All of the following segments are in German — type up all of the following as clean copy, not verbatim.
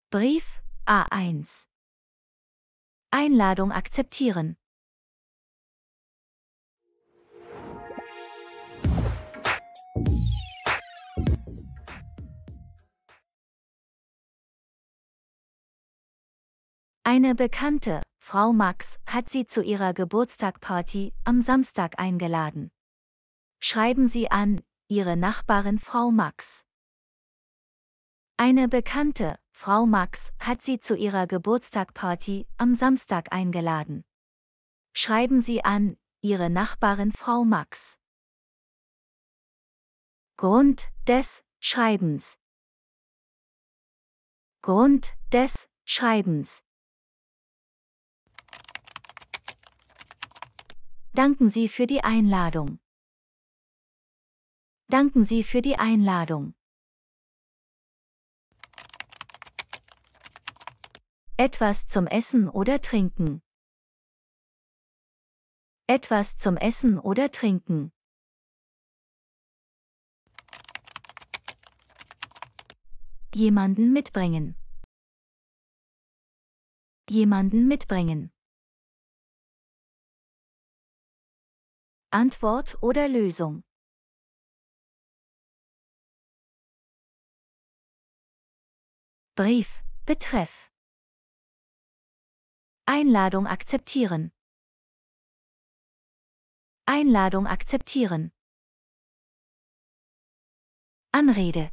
Brief A1. Einladung akzeptieren. Eine Bekannte, Frau Max, hat Sie zu ihrer Geburtstagparty am Samstag eingeladen. Schreiben Sie an Ihre Nachbarin Frau Max. Eine Bekannte, Frau Max, hat Sie zu ihrer Geburtstagparty am Samstag eingeladen. Schreiben Sie an Ihre Nachbarin Frau Max. Grund des Schreibens. Grund des Schreibens. Danken Sie für die Einladung. Danken Sie für die Einladung. Etwas zum Essen oder Trinken. Etwas zum Essen oder Trinken. Jemanden mitbringen. Jemanden mitbringen. Antwort oder Lösung. Brief, Betreff. Einladung akzeptieren. Einladung akzeptieren. Anrede.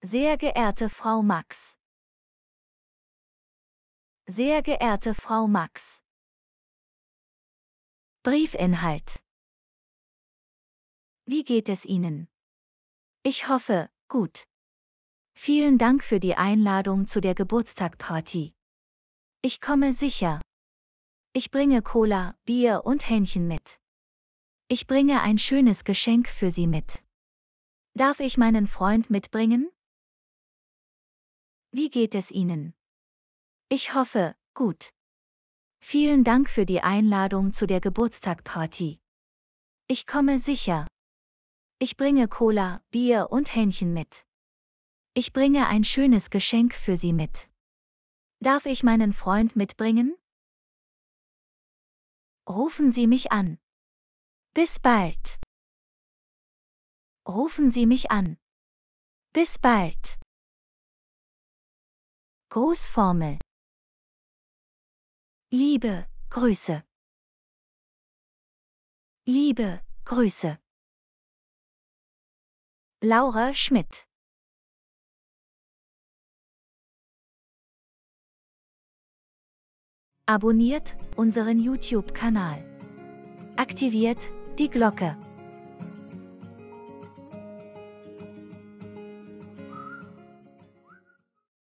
Sehr geehrte Frau Max. Sehr geehrte Frau Max. Briefinhalt. Wie geht es Ihnen? Ich hoffe, gut. Vielen Dank für die Einladung zu der Geburtstagparty. Ich komme sicher. Ich bringe Cola, Bier und Hähnchen mit. Ich bringe ein schönes Geschenk für Sie mit. Darf ich meinen Freund mitbringen? Wie geht es Ihnen? Ich hoffe, gut. Vielen Dank für die Einladung zu der Geburtstagparty. Ich komme sicher. Ich bringe Cola, Bier und Hähnchen mit. Ich bringe ein schönes Geschenk für Sie mit. Darf ich meinen Freund mitbringen? Rufen Sie mich an. Bis bald. Rufen Sie mich an. Bis bald. Grußformel. Liebe Grüße. Liebe Grüße. Laura Schmidt. Abonniert unseren YouTube-Kanal. Aktiviert die Glocke.